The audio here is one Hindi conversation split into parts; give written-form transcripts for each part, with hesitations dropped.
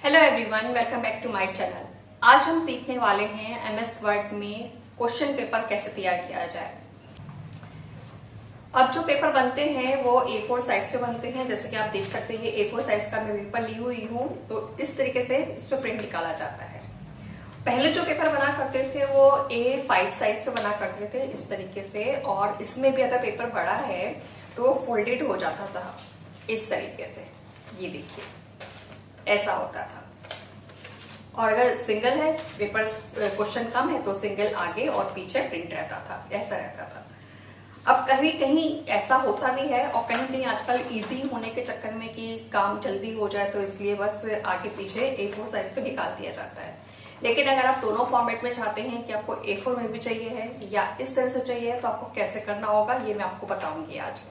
Hello everyone, welcome back to my channel. आज हम सीखने वाले हैं एमएस वर्ड में क्वेश्चन पेपर कैसे तैयार किया जाए। अब जो पेपर बनते हैं वो A4 साइज पे बनते हैं। जैसे कि आप देख सकते हैं A4 साइज का मैं पेपर ली हुई हूँ, तो इस तरीके से इस पे प्रिंट निकाला जाता है। पहले जो पेपर बना करते थे वो A5 साइज पे बना करते थे इस तरीके से, और इसमें भी अगर पेपर बड़ा है तो फोल्डेड हो जाता था इस तरीके से। ये देखिए ऐसा होता था। और अगर सिंगल है पेपर, क्वेश्चन कम है तो सिंगल आगे और पीछे प्रिंट रहता था, ऐसा रहता था। अब कहीं कहीं ऐसा होता भी है, और कहीं कहीं आजकल इजी होने के चक्कर में कि काम जल्दी हो जाए तो इसलिए बस आगे पीछे A4 साइज पे निकाल दिया जाता है। लेकिन अगर आप दोनों फॉर्मेट में चाहते हैं कि आपको A4 में भी चाहिए है या इस तरह से चाहिए है, तो आपको कैसे करना होगा ये मैं आपको बताऊंगी आज।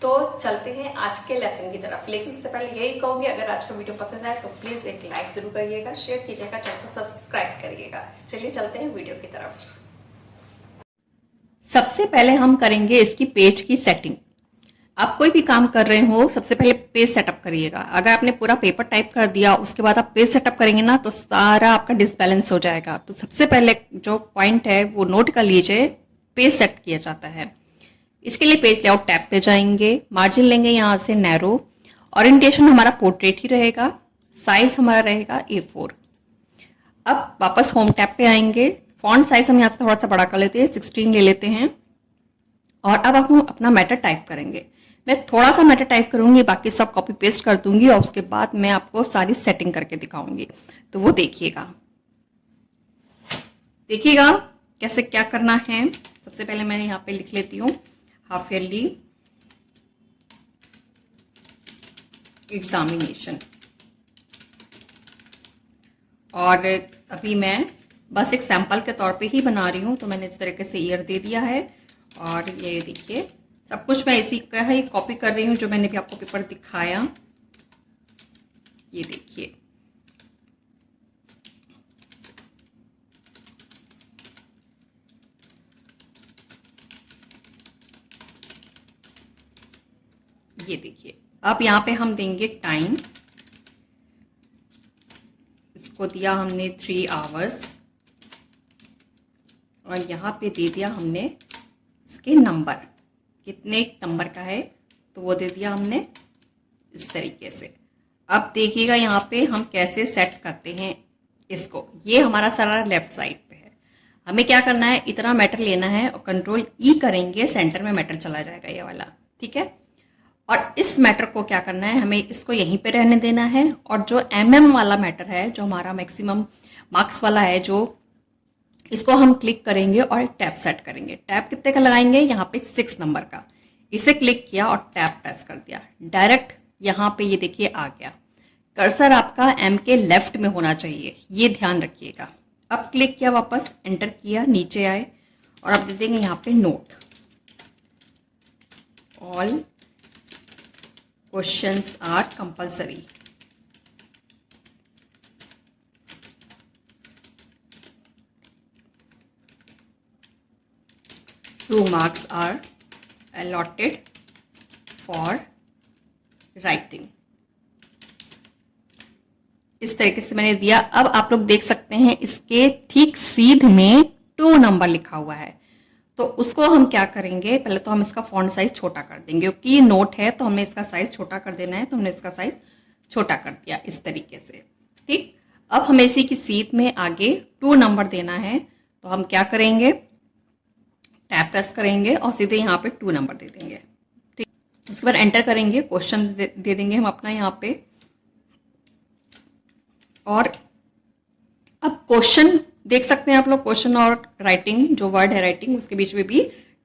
तो चलते हैं आज के लेसन की तरफ। लेकिन उससे पहले यही कहूंगी, अगर आज का वीडियो पसंद आए तो प्लीज एक लाइक जरूर करिएगा, शेयर कीजिएगा, चैनल को सब्सक्राइब करिएगा। चलिए चलते हैं वीडियो की तरफ। सबसे पहले हम करेंगे इसकी पेज की सेटिंग। आप कोई भी काम कर रहे हो सबसे पहले पेज सेटअप करिएगा। अगर आपने पूरा पेपर टाइप कर दिया उसके बाद आप पेज सेटअप करेंगे ना तो सारा आपका डिसबैलेंस हो जाएगा। तो सबसे पहले जो पॉइंट है वो नोट कर लीजिए, पेज सेट किया जाता है। इसके लिए पेज लेआउट टैब पे जाएंगे, मार्जिन लेंगे यहाँ से नैरो, ओरिएंटेशन हमारा पोर्ट्रेट ही रहेगा, साइज हमारा रहेगा A4। अब वापस होम टैब पे आएंगे, फॉन्ट साइज हम यहाँ से थोड़ा सा बड़ा कर लेते हैं, 16 ले लेते हैं। और अब हम अपना मैटर टाइप करेंगे। मैं थोड़ा सा मैटर टाइप करूंगी, बाकी सब कॉपी पेस्ट कर दूंगी और उसके बाद मैं आपको सारी सेटिंग करके दिखाऊंगी, तो वो देखिएगा कैसे क्या करना है। सबसे पहले मैंने यहाँ पे लिख लेती हूँ हाफ ईयरली एग्जामिनेशन, और अभी मैं बस एक सैंपल के तौर पे ही बना रही हूँ, तो मैंने इस तरीके से ईयर दे दिया है। और ये देखिए सब कुछ मैं इसी का ही कॉपी कर रही हूँ जो मैंने भी आपको पेपर दिखाया। ये देखिए अब यहाँ पे हम देंगे टाइम, इसको दिया हमने 3 आवर्स, और यहाँ पे दे दिया हमने इसके नंबर, कितने नंबर का है तो वो दे दिया हमने इस तरीके से। अब देखिएगा यहाँ पे हम कैसे सेट करते हैं इसको। ये हमारा सारा लेफ्ट साइड पे है। हमें क्या करना है, इतना मैटर लेना है और कंट्रोल E करेंगे, सेंटर में मैटर चला जाएगा ये वाला, ठीक है। और इस मैटर को क्या करना है, हमें इसको यहीं पे रहने देना है। और जो MM वाला मैटर है, जो हमारा मैक्सिमम मार्क्स वाला है, जो इसको हम क्लिक करेंगे और एक टैब सेट करेंगे। टैब कितने का लगाएंगे, यहाँ पे 6 नंबर का। इसे क्लिक किया और टैब प्रेस कर दिया, डायरेक्ट यहाँ पे ये देखिए आ गया। कर्सर आपका M के लेफ्ट में होना चाहिए, ये ध्यान रखिएगा। अब क्लिक किया, वापस एंटर किया, नीचे आए और अब दे देंगे यहाँ पे note, all questions are compulsory. Two marks are allotted for writing। इस तरीके से मैंने दिया। अब आप लोग देख सकते हैं इसके ठीक सीध में 2 नंबर लिखा हुआ है, तो उसको हम क्या करेंगे, पहले तो हम इसका फॉन्ट साइज छोटा कर देंगे, क्योंकि ये नोट है तो हमें इसका साइज छोटा कर देना है, तो हमने इसका साइज छोटा कर दिया इस तरीके से, ठीक। अब हमें इसी की सीध में आगे 2 नंबर देना है, तो हम क्या करेंगे, टैब प्रेस करेंगे और सीधे यहाँ पे 2 नंबर दे देंगे, ठीक। उसके बाद एंटर करेंगे, क्वेश्चन दे देंगे हम अपना यहाँ पे। और अब क्वेश्चन देख सकते हैं आप लोग, क्वेश्चन और राइटिंग, जो वर्ड है राइटिंग, उसके बीच में भी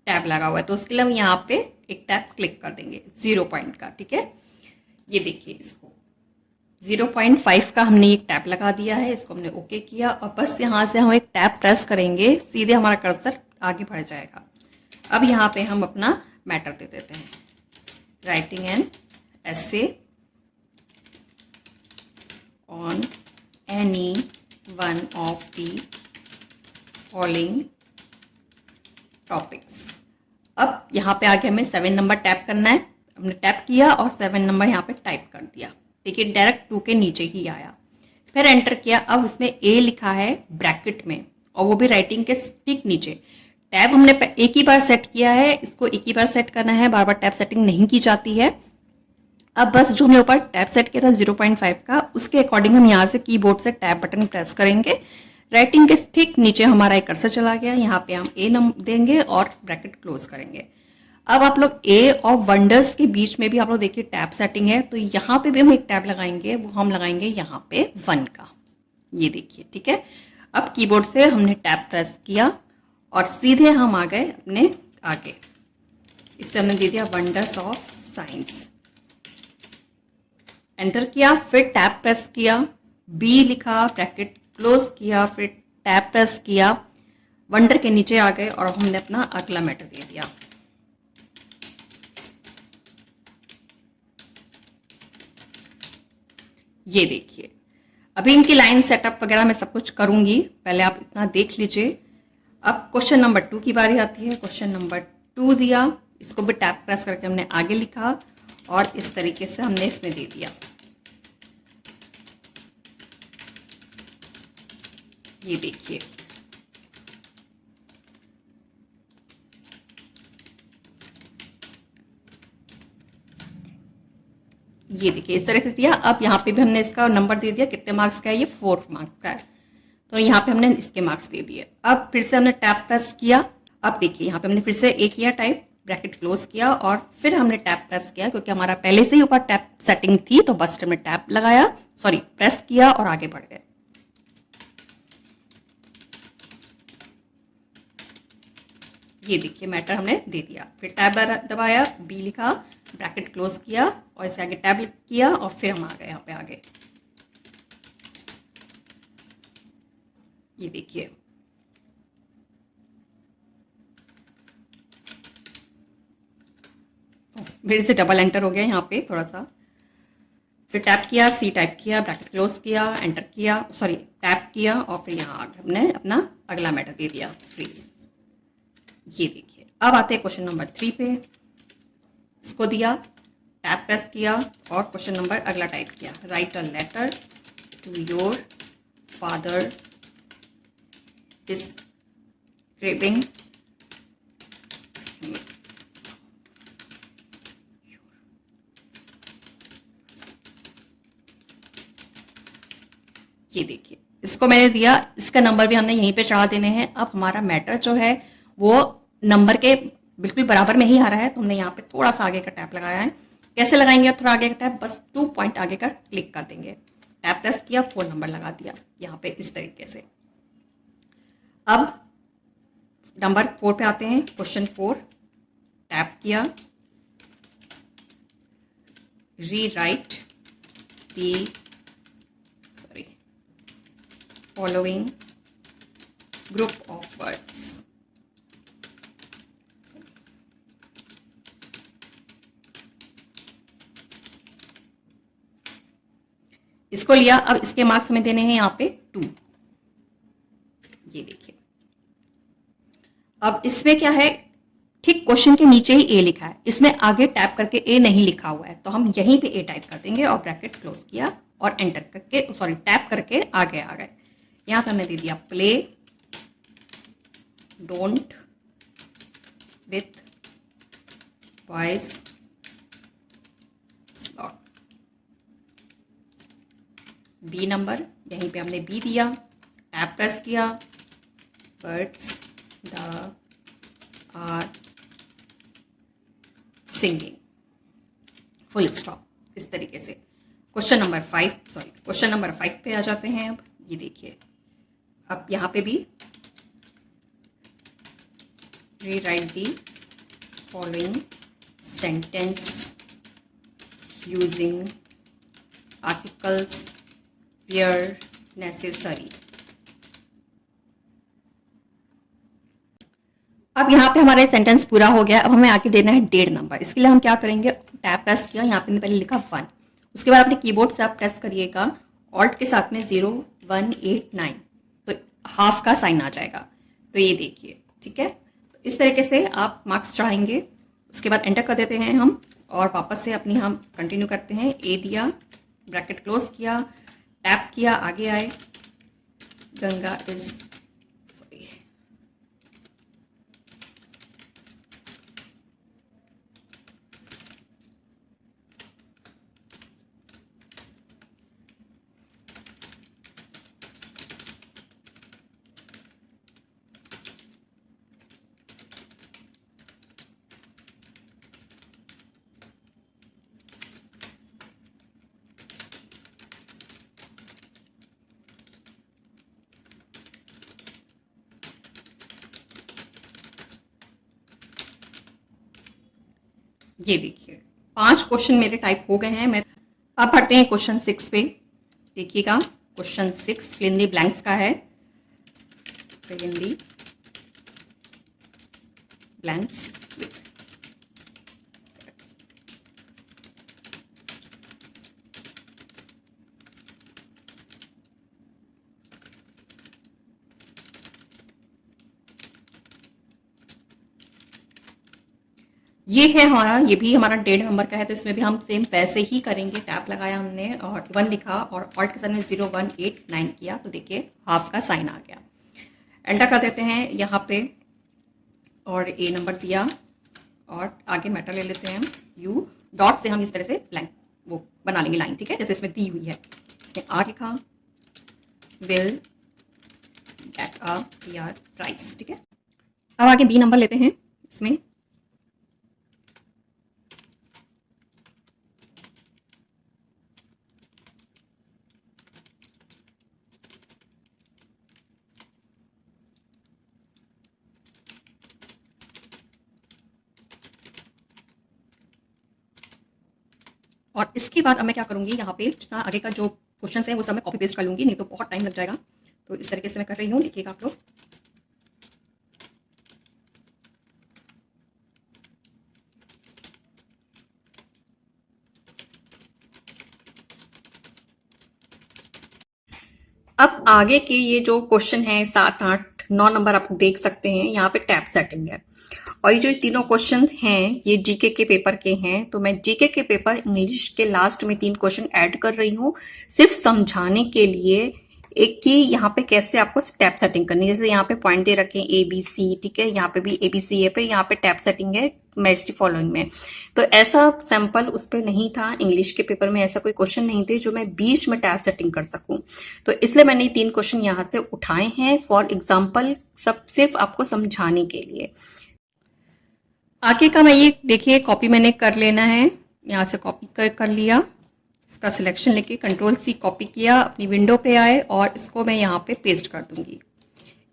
टैब लगा हुआ है, तो उसके लिए हम यहाँ पे एक टैब क्लिक कर देंगे 0 पॉइंट का, ठीक है। ये देखिए इसको 0.5 का हमने एक टैब लगा दिया है, इसको हमने ओके किया, और बस यहाँ से हम एक टैब प्रेस करेंगे, सीधे हमारा कर्सर आगे बढ़ जाएगा। अब यहाँ पे हम अपना मैटर दे देते हैं, writing an essay on any one of the following topics. अब यहाँ पे आगे हमें 7 नंबर टैप करना है, हमने टैप किया और 7 नंबर यहाँ पे टाइप कर दिया। देखिए डायरेक्ट 2 के नीचे ही आया। फिर एंटर किया। अब इसमें ए लिखा है ब्रैकेट में, और वो भी राइटिंग के ठीक नीचे। टैब हमने एक ही बार सेट किया है, इसको एक ही बार सेट करना है, बार बार टैब सेटिंग नहीं की जाती है। अब बस जो हमने ऊपर टैब सेट किया था 0.5 का, उसके अकॉर्डिंग हम यहाँ से कीबोर्ड से टैब बटन प्रेस करेंगे। राइटिंग के ठीक नीचे हमारा एक कर्सर चला गया, यहाँ पे हम ए देंगे और ब्रैकेट क्लोज करेंगे। अब आप लोग ए और वंडर्स के बीच में भी आप लोग देखिए टैब सेटिंग है, तो यहाँ पे भी हम एक टैब लगाएंगे, वो हम लगाएंगे यहाँ पे 1 का, ये देखिए, ठीक है। अब कीबोर्ड से हमने टैब प्रेस किया और सीधे हम आ गए अपने आगे। इस पे हमने दे दिया वंडर्स ऑफ साइंस, एंटर किया, फिर टैब प्रेस किया, बी लिखा, ब्रैकेट क्लोज किया, फिर टैब प्रेस किया, वंडर के नीचे आ गए और हमने अपना अगला मैटर दे दिया। ये देखिए, अभी इनकी लाइन सेटअप वगैरह मैं सब कुछ करूंगी, पहले आप इतना देख लीजिए। अब क्वेश्चन नंबर 2 की बारी आती है। क्वेश्चन नंबर 2 दिया, इसको भी टैब प्रेस करके हमने आगे लिखा और इस तरीके से हमने इसमें दे दिया। ये देखिए, ये देखिए इस तरह से दिया। अब यहाँ पे भी हमने इसका नंबर दे दिया, कितने मार्क्स का है, ये 4 मार्क्स का है, तो यहाँ पे हमने इसके मार्क्स दे दिए। अब फिर से हमने टैब प्रेस किया। अब देखिए यहाँ पे हमने फिर से ए किया टाइप, ब्रैकेट क्लोज किया और फिर हमने टैब प्रेस किया, क्योंकि हमारा पहले से ही ऊपर टैब सेटिंग थी, तो बस हमने टैब लगाया, सॉरी प्रेस किया और आगे बढ़ गए। ये देखिए मैटर हमने दे दिया, फिर टैब दबाया, बी लिखा, ब्रैकेट क्लोज किया और इसे आगे टैब किया और फिर हम आ गए यहाँ पे आगे। ये देखिए, फिर से डबल एंटर हो गया यहाँ पे थोड़ा सा, फिर टैप किया, सी टाइप किया, ब्रैकेट क्लोज किया, एंटर किया, सॉरी टैप किया और फिर यहाँ हमने अपना अगला मैटर दे दिया, फ्रीज। ये देखिए, अब आते हैं क्वेश्चन नंबर 3 पे। इसको दिया, टैप प्रेस किया और क्वेश्चन नंबर अगला टाइप किया, write a letter to your father describing ये देखिए, इसको मैंने दिया, इसका नंबर भी हमने यहीं पे चढ़ा देने हैं। अब हमारा मैटर जो है वो नंबर के बिल्कुल बराबर में ही आ रहा है, तो हमने यहाँ पे थोड़ा सा आगे का टैप लगाया है। कैसे लगाएंगे थोड़ा आगे का टैप, बस 2 पॉइंट आगे का क्लिक कर देंगे, टैप प्रेस किया, 4 नंबर लगा दिया यहाँ पे इस तरीके से। अब नंबर 4 पे आते हैं, क्वेश्चन 4, टैप किया, rewrite the following group of words। इसको लिया, अब इसके मार्क्स हमें देने हैं यहाँ पे 2। ये देखिए, अब इसमें क्या है, ठीक क्वेश्चन के नीचे ही ए लिखा है, इसमें आगे टैप करके ए नहीं लिखा हुआ है, तो हम यहीं पे ए टाइप कर देंगे और ब्रैकेट क्लोज किया और एंटर करके, सॉरी टैप करके आगे आ गए। यहाँ पे हमने दे दिया play don't with voice slot, B number, यहीं पे हमने बी दिया, टैप प्रेस किया, birds the are singing, full stop, इस तरीके से। क्वेश्चन नंबर 5 पे आ जाते हैं। अब ये देखिए, अब यहाँ पे भी rewrite the following sentence using articles where necessary. अब यहाँ पे हमारा सेंटेंस पूरा हो गया। अब हमें आके देना है 1.5 नंबर। इसके लिए हम क्या करेंगे, टैप प्रेस किया, यहाँ पे पहले लिखा 1, उसके बाद अपने कीबोर्ड से आप प्रेस करिएगा ऑल्ट के साथ में 0 1 8 9, तो हाफ का साइन आ जाएगा। तो ये देखिए, ठीक है, इस तरीके से आप मार्क्स चढ़ाएंगे। उसके बाद एंटर कर देते हैं हम और वापस से अपनी हम कंटिन्यू करते हैं। ए दिया, ब्रैकेट क्लोज किया, टैप किया, आगे आए, गंगा इज, सॉरी, ये देखिए 5 क्वेश्चन मेरे टाइप हो गए हैं। मैं अब बढ़ते हैं क्वेश्चन 6 पे। देखिएगा question 6 fill in the blanks का है। Fill in the blanks with, ये है हमारा, ये भी हमारा 1.5 नंबर का है, तो इसमें भी हम सेम वैसे ही करेंगे। टैप लगाया हमने और 1 लिखा और ऑल्ट के साथ में 0 1 8 9 किया, तो देखिए हाफ का साइन आ गया। एंटर कर देते हैं यहाँ पे और ए नंबर दिया और आगे मैटर ले लेते हैं हम यू। डॉट से हम इस तरह से लाइन वो बना लेंगे लाइन, ठीक है, जैसे इसमें दी हुई है। इसमें आर लिखा, will get a PR price, ठीक है। अब आगे बी नंबर लेते हैं इसमें। और इसके बाद अब मैं क्या करूंगी, यहाँ पे जितना आगे का जो क्वेश्चन है वो सब मैं कॉपी पेस्ट कर लूंगी, नहीं तो बहुत टाइम लग जाएगा। तो इस तरीके से मैं कर रही हूँ, लिखिएगा आप लोग। अब आगे के ये जो क्वेश्चन है 7 8 9 नंबर आप देख सकते हैं, यहाँ पे टैब सेटिंग है। और ये जो तीनों क्वेश्चन हैं ये जीके के पेपर के हैं, तो मैं जीके के पेपर इंग्लिश के लास्ट में 3 क्वेश्चन ऐड कर रही हूँ सिर्फ समझाने के लिए। एक कि यहाँ पे कैसे आपको टैब सेटिंग करनी है, जैसे यहाँ पे पॉइंट दे रखे हैं ABC, ठीक है, यहाँ पे भी ABC है, फिर यहाँ पे टैब सेटिंग है मैच द फॉलोइंग में। तो ऐसा सैंपल उस पर नहीं था, इंग्लिश के पेपर में ऐसा कोई क्वेश्चन नहीं थे जो मैं बीच में टैब सेटिंग कर सकूं, तो इसलिए मैंने 3 क्वेश्चन यहाँ से उठाए हैं फॉर एग्जाम्पल, सब सिर्फ आपको समझाने के लिए। आगे का मैं ये देखिए कॉपी मैंने कर लेना है, यहाँ से कॉपी कर लिया, इसका सिलेक्शन लेके Ctrl+C कॉपी किया, अपनी विंडो पे आए और इसको मैं यहाँ पे पेस्ट कर दूंगी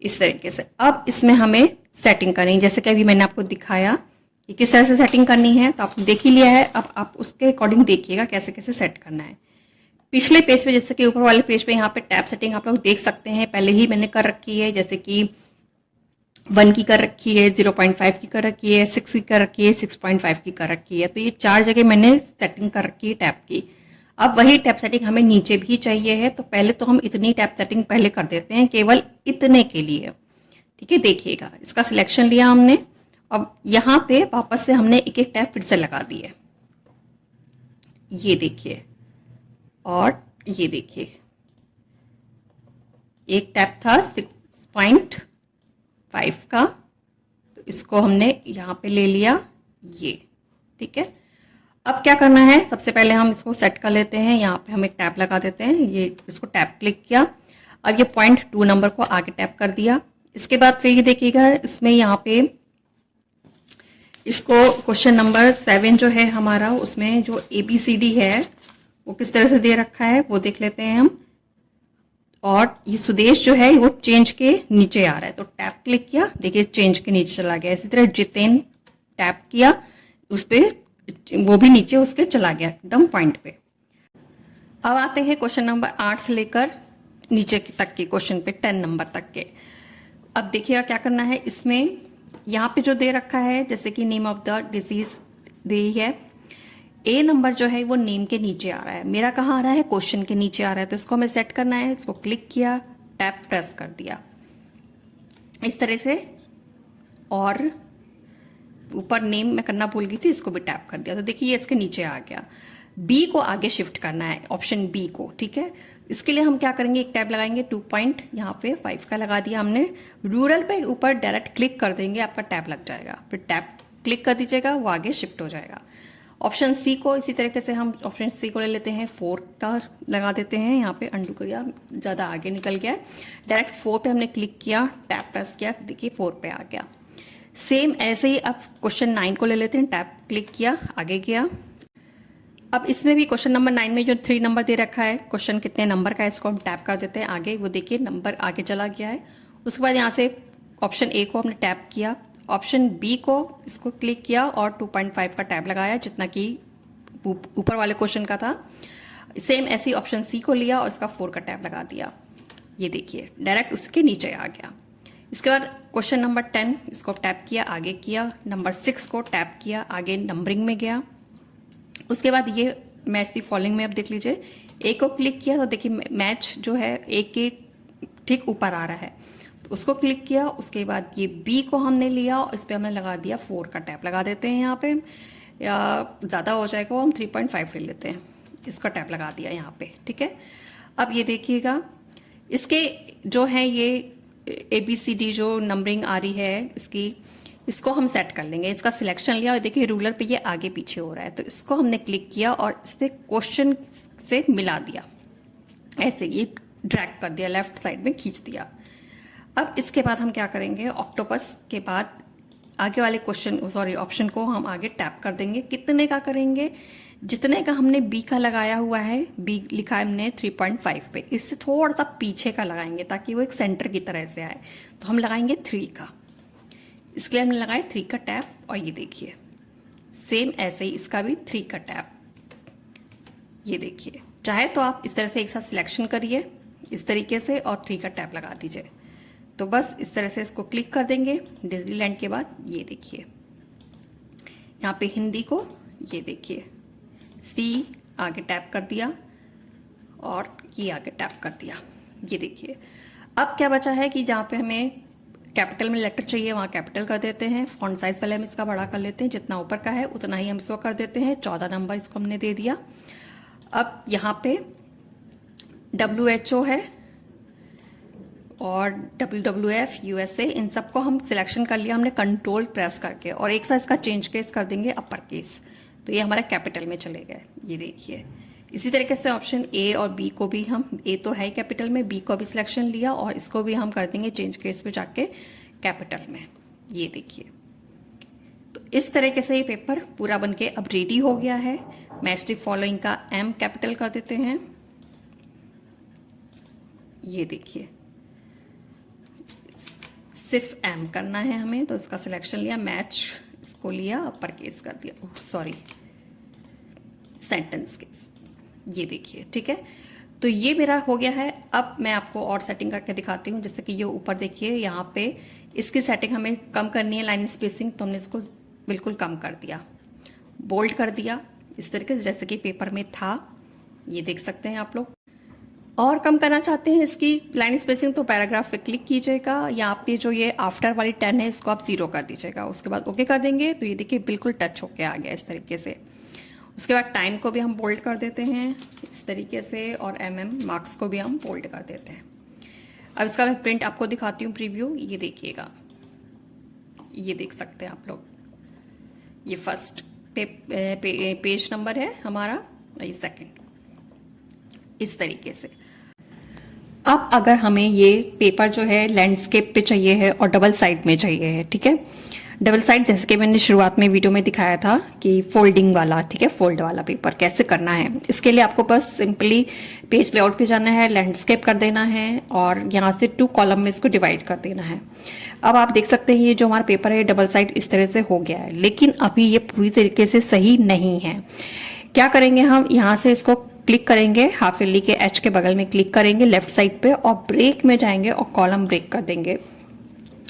इस तरीके से। अब इसमें हमें सेटिंग करनी है, जैसे कि अभी मैंने आपको दिखाया कि किस तरह से सेटिंग करनी है, तो आपने देख ही लिया है। अब आप उसके अकॉर्डिंग देखिएगा कैसे कैसे सेट करना है। पिछले पेज पे जैसे कि ऊपर वाले पेज पे यहाँ पे टैब सेटिंग आप लोग देख सकते हैं, पहले ही मैंने कर रखी है, जैसे कि 1 की कर रखी है, 0.5 की कर रखी है, 6 की कर रखी है, 6.5 की कर रखी है। तो ये 4 जगह मैंने सेटिंग कर रखी है टैब की। अब वही टैब सेटिंग हमें नीचे भी चाहिए है, तो पहले तो हम इतनी टैब सेटिंग पहले कर देते हैं केवल इतने के लिए, ठीक है। देखिएगा इसका सिलेक्शन लिया हमने, अब यहाँ पे वापस से हमने एक एक टैब फिर से लगा दी है, ये देखिए, और ये देखिए एक टैब था 6.5 का, तो इसको हमने यहाँ पे ले लिया, ये ठीक है। अब क्या करना है, सबसे पहले हम इसको सेट कर लेते हैं, यहाँ पे हम एक टैब लगा देते हैं, ये इसको टैब क्लिक किया। अब ये 0.2 नंबर को आगे टैप कर दिया। इसके बाद फिर ये देखिएगा इसमें यहाँ पे इसको क्वेश्चन नंबर 7 जो है हमारा, उसमें जो ABCD है वो किस तरह से दे रखा है वो देख लेते हैं हम। और ये सुदेश जो है वो चेंज के नीचे आ रहा है, तो टैप क्लिक किया, देखिए चेंज के नीचे चला गया। इसी तरह जितेन टैप किया, उस पर वो भी नीचे उसके चला गया एकदम पॉइंट पे। अब आते हैं क्वेश्चन नंबर 8 से लेकर नीचे तक के क्वेश्चन पे 10 नंबर तक के। अब देखिएगा क्या करना है, इसमें यहाँ पे जो दे रखा है जैसे कि नेम ऑफ द डिजीज दी है, A नंबर जो है वो नेम के नीचे आ रहा है, मेरा कहाँ आ रहा है, क्वेश्चन के नीचे आ रहा है, तो इसको हमें सेट करना है। इसको क्लिक किया, टैप प्रेस कर दिया इस तरह से, और ऊपर नेम में करना भूल गई थी, इसको भी टैप कर दिया, तो देखिए ये इसके नीचे आ गया। बी को आगे शिफ्ट करना है, ऑप्शन बी को, ठीक है। इसके लिए हम क्या करेंगे, एक टैब लगाएंगे 2 पॉइंट यहाँ पे 5 का लगा दिया हमने। रूरल पे ऊपर डायरेक्ट क्लिक कर देंगे, आपका टैब लग जाएगा। फिर टैब क्लिक कर दीजिएगा, वो आगे शिफ्ट हो जाएगा। ऑप्शन सी को इसी तरीके से हम ऑप्शन सी को ले लेते हैं, 4 का लगा देते हैं। यहाँ पे अंडू किया, ज़्यादा आगे निकल गया है। डायरेक्ट 4 पे हमने क्लिक किया, टैब प्रेस किया, देखिए 4 पे आ गया। सेम ऐसे ही अब क्वेश्चन 9 को ले लेते हैं, टैब क्लिक किया, आगे गया। अब इसमें भी क्वेश्चन नंबर 9 में जो 3 नंबर दे रखा है, क्वेश्चन कितने नंबर का है, इसको हम टैप कर देते हैं आगे। वो देखिए नंबर आगे चला गया है। उसके बाद यहाँ से ऑप्शन ए को हमने टैप किया, ऑप्शन बी को इसको क्लिक किया और 2.5 का टैब लगाया, जितना कि ऊपर वाले क्वेश्चन का था। सेम ऐसी ऑप्शन सी को लिया और इसका 4 का टैब लगा दिया। ये देखिए डायरेक्ट उसके नीचे आ गया। इसके बाद क्वेश्चन नंबर 10, इसको टैप किया, आगे किया। नंबर 6 को टैप किया, आगे नंबरिंग में गया। उसके बाद ये मैच दी फॉलोइंग में अब देख लीजिए, ए को क्लिक किया तो देखिए मैच जो है ए के ठीक ऊपर आ रहा है, तो उसको क्लिक किया। उसके बाद ये बी को हमने लिया और इस पर हमने लगा दिया 4 का टैप लगा देते हैं यहाँ पे, या ज़्यादा हो जाएगा वो हम 3.5 ले लेते हैं, इसका टैप लगा दिया यहाँ पे, ठीक है। अब ये देखिएगा इसके जो है ये ABCD जो नंबरिंग आ रही है इसको हम सेट कर लेंगे। इसका सिलेक्शन लिया और देखिए रूलर पे ये आगे पीछे हो रहा है, तो इसको हमने क्लिक किया और इससे क्वेश्चन से मिला दिया, ऐसे ये ड्रैग कर दिया, लेफ्ट साइड में खींच दिया। अब इसके बाद हम क्या करेंगे, ऑक्टोपस के बाद आगे वाले ऑप्शन को हम आगे टैप कर देंगे। कितने का करेंगे, जितने का हमने बी का लगाया हुआ है, बी लिखा है हमने 3.5 पे, इससे थोड़ा सा पीछे का लगाएंगे ताकि वो एक सेंटर की तरह से आए। तो हम लगाएंगे 3 का, इसके लिए हमने लगाया 3 का टैप। और ये देखिए सेम ऐसे ही इसका भी 3 का टैप। ये देखिए, चाहे तो आप इस तरह से एक साथ सिलेक्शन करिए इस तरीके से और 3 का टैप लगा दीजिए। तो बस इस तरह से इसको क्लिक कर देंगे डिज्नीलैंड के बाद। ये देखिए यहाँ पे हिंदी को, ये देखिए सी आगे टैप कर दिया और ये आगे टैप कर दिया। ये देखिए अब क्या बचा है कि जहाँ पे हमें कैपिटल में लेटर चाहिए वहाँ कैपिटल कर देते हैं। फॉन्ट साइज पहले हम इसका बड़ा कर लेते हैं, जितना ऊपर का है उतना ही हम इसको कर देते हैं। 14 नंबर इसको हमने दे दिया। अब यहाँ पे WHO है और WWF USA, इन सबको हम सिलेक्शन कर लिया हमने कंट्रोल प्रेस करके, और एक साथ इसका चेंज केस कर देंगे अपर केस, तो ये हमारा कैपिटल में चले गए। ये देखिए इसी तरीके से ऑप्शन ए और बी को भी हम, ए तो है कैपिटल में, बी को भी सिलेक्शन लिया और इसको भी हम कर देंगे चेंज केस पे जाके कैपिटल में। ये देखिए तो इस तरीके से ये पेपर पूरा बनके अब रेडी हो गया है। मैच द फॉलोइंग का एम कैपिटल कर देते हैं। ये देखिए सिर्फ एम करना है हमें, तो इसका सिलेक्शन लिया, मैच इसको लिया, अपर केस कर दिया, सॉरी सेंटेंस केस। ये देखिए ठीक है, तो ये मेरा हो गया है। अब मैं आपको और सेटिंग करके दिखाती हूँ। जैसे कि ये ऊपर देखिए यहाँ पे इसकी सेटिंग हमें कम करनी है, लाइन स्पेसिंग, तो हमने इसको बिल्कुल कम कर दिया, बोल्ड कर दिया इस तरीके से जैसे कि पेपर में था। ये देख सकते हैं आप लोग। और कम करना चाहते हैं इसकी लाइन स्पेसिंग तो पैराग्राफ पे क्लिक कीजिएगा, यहाँ पे जो ये आफ्टर वाली 10 है इसको आप 0 कर दीजिएगा। उसके बाद ओके कर देंगे तो ये देखिए बिल्कुल टच होके आ गया इस तरीके से। उसके बाद टाइम को भी हम बोल्ड कर देते हैं इस तरीके से, और मार्क्स को भी हम बोल्ड कर देते हैं। अब इसका मैं प्रिंट आपको दिखाती हूँ, प्रीव्यू। ये देखिएगा, ये देख सकते हैं आप लोग, ये फर्स्ट पेज नंबर है हमारा, ये सेकंड, इस तरीके से। अब अगर हमें ये पेपर जो है लैंडस्केप पे चाहिए है और डबल साइड में चाहिए है, ठीक है, डबल साइड जैसे कि मैंने शुरुआत में वीडियो में दिखाया था कि फोल्डिंग वाला, ठीक है, फोल्ड वाला पेपर कैसे करना है। इसके लिए आपको बस सिंपली पेज लेआउट पे जाना है, लैंडस्केप कर देना है और यहाँ से 2 कॉलम में इसको डिवाइड कर देना है। अब आप देख सकते हैं ये जो हमारा पेपर है डबल साइड इस तरह से हो गया है, लेकिन अभी ये पूरी तरीके से सही नहीं है। क्या करेंगे हम, यहाँ से इसको क्लिक करेंगे, हाफ इयरली के एच के बगल में क्लिक करेंगे लेफ्ट साइड पे और ब्रेक में जाएंगे और कॉलम ब्रेक कर देंगे,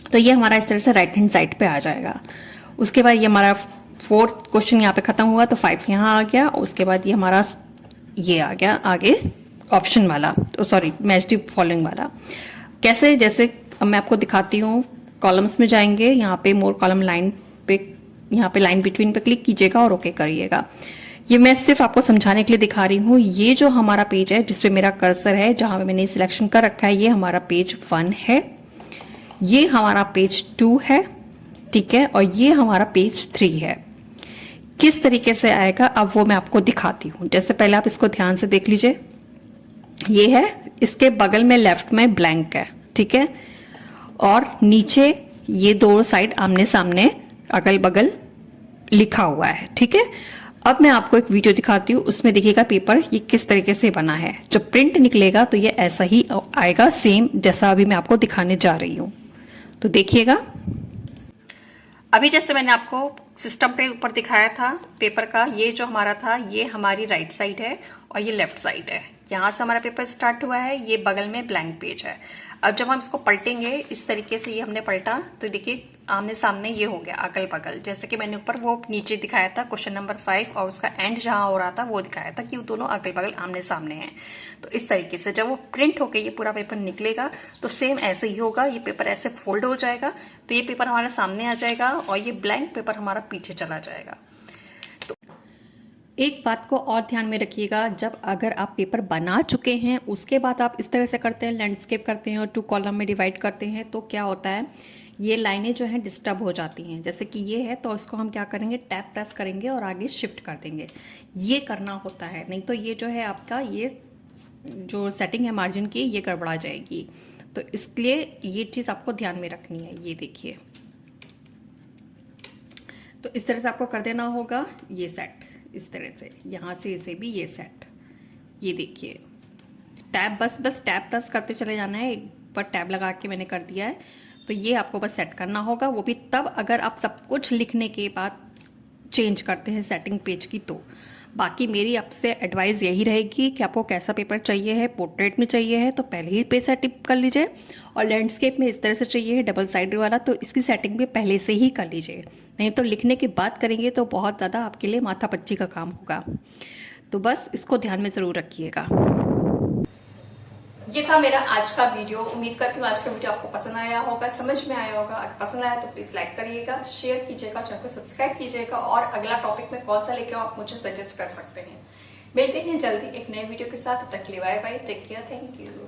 तो ये हमारा इस तरह से राइट हैंड साइड पे आ जाएगा। उसके बाद ये हमारा 4th क्वेश्चन यहाँ पे खत्म हुआ तो 5 यहाँ आ गया। उसके बाद ये हमारा ये आ गया आगे ऑप्शन वाला, तो सॉरी मैच द फॉलोइंग वाला। कैसे, जैसे अब मैं आपको दिखाती हूँ। कॉलम्स में जाएंगे, यहाँ पे मोर कॉलम लाइन पे, यहाँ पे लाइन बिटवीन पे क्लिक कीजिएगा और ओके करिएगा। ये मैं सिर्फ आपको समझाने के लिए दिखा रही हूँ। ये जो हमारा पेज है जिसपे मेरा कर्सर है, जहां पे मैंने सिलेक्शन कर रखा है, ये हमारा पेज 1 है, ये हमारा पेज 2 है, ठीक है, और ये हमारा पेज 3 है। किस तरीके से आएगा अब वो मैं आपको दिखाती हूँ। जैसे पहले आप इसको ध्यान से देख लीजिए, ये है, इसके बगल में लेफ्ट में ब्लैंक है, ठीक है, और नीचे ये दो साइड आमने सामने अगल बगल लिखा हुआ है, ठीक है। अब मैं आपको एक वीडियो दिखाती हूँ, उसमें देखिएगा पेपर ये किस तरीके से बना है। जब प्रिंट निकलेगा तो ये ऐसा ही आएगा, सेम जैसा अभी मैं आपको दिखाने जा रही हूँ, तो देखिएगा। अभी जैसे मैंने आपको सिस्टम पे ऊपर दिखाया था पेपर का, ये जो हमारा था ये हमारी राइट साइड है और ये लेफ्ट साइड है। यहां से हमारा पेपर स्टार्ट हुआ है, ये बगल में ब्लैंक पेज है। अब जब हम इसको पलटेंगे इस तरीके से, ये हमने पलटा तो देखिए आमने सामने ये हो गया अगल बगल, जैसे कि मैंने ऊपर वो नीचे दिखाया था क्वेश्चन नंबर 5 और उसका एंड जहां हो रहा था वो दिखाया था कि वो दोनों अगल बगल आमने सामने हैं। तो इस तरीके से जब वो प्रिंट होके ये पूरा पेपर निकलेगा तो सेम ऐसे ही होगा, ये पेपर ऐसे फोल्ड हो जाएगा, तो ये पेपर हमारे सामने आ जाएगा और ये ब्लैंक पेपर हमारा पीछे चला जाएगा। एक बात को और ध्यान में रखिएगा, जब अगर आप पेपर बना चुके हैं उसके बाद आप इस तरह से करते हैं, लैंडस्केप करते हैं और 2 कॉलम में डिवाइड करते हैं, तो क्या होता है, ये लाइनें जो हैं डिस्टर्ब हो जाती हैं। जैसे कि ये है तो इसको हम क्या करेंगे, टैप प्रेस करेंगे और आगे शिफ्ट कर देंगे, ये करना होता है, नहीं तो ये जो है आपका ये जो सेटिंग है मार्जिन की ये गड़बड़ा जाएगी। तो इसलिए ये चीज़ आपको ध्यान में रखनी है। ये देखिए, तो इस तरह से आपको कर देना होगा ये सेट, इस तरह से यहाँ से इसे भी ये सेट, ये देखिए टैब, बस टैब प्रेस करते चले जाना है। एक बार टैब लगा के मैंने कर दिया है, तो ये आपको बस सेट करना होगा, वो भी तब अगर आप सब कुछ लिखने के बाद चेंज करते हैं सेटिंग पेज की। तो बाकी मेरी आपसे एडवाइस यही रहेगी कि आपको कैसा पेपर चाहिए है, पोर्ट्रेट में चाहिए है तो पहले ही पेज सेटिंग कर लीजिए, और लैंडस्केप में इस तरह से चाहिए है डबल साइड वाला तो इसकी सेटिंग भी पहले से ही कर लीजिए, नहीं तो लिखने की बात करेंगे तो बहुत ज़्यादा आपके लिए माथापच्ची का काम होगा। तो बस इसको ध्यान में ज़रूर रखिएगा। ये था मेरा आज का वीडियो। उम्मीद करती हूँ आज का वीडियो आपको पसंद आया होगा, समझ में आया होगा। अगर पसंद आया तो प्लीज लाइक करिएगा, शेयर कीजिएगा, चैनल को सब्सक्राइब कीजिएगा, और अगला टॉपिक में कौन सा लेके आओ आप मुझे सजेस्ट कर सकते हैं। मिलते हैं जल्दी एक नए वीडियो के साथ, तब तक के लिए bye bye, take care, thank you.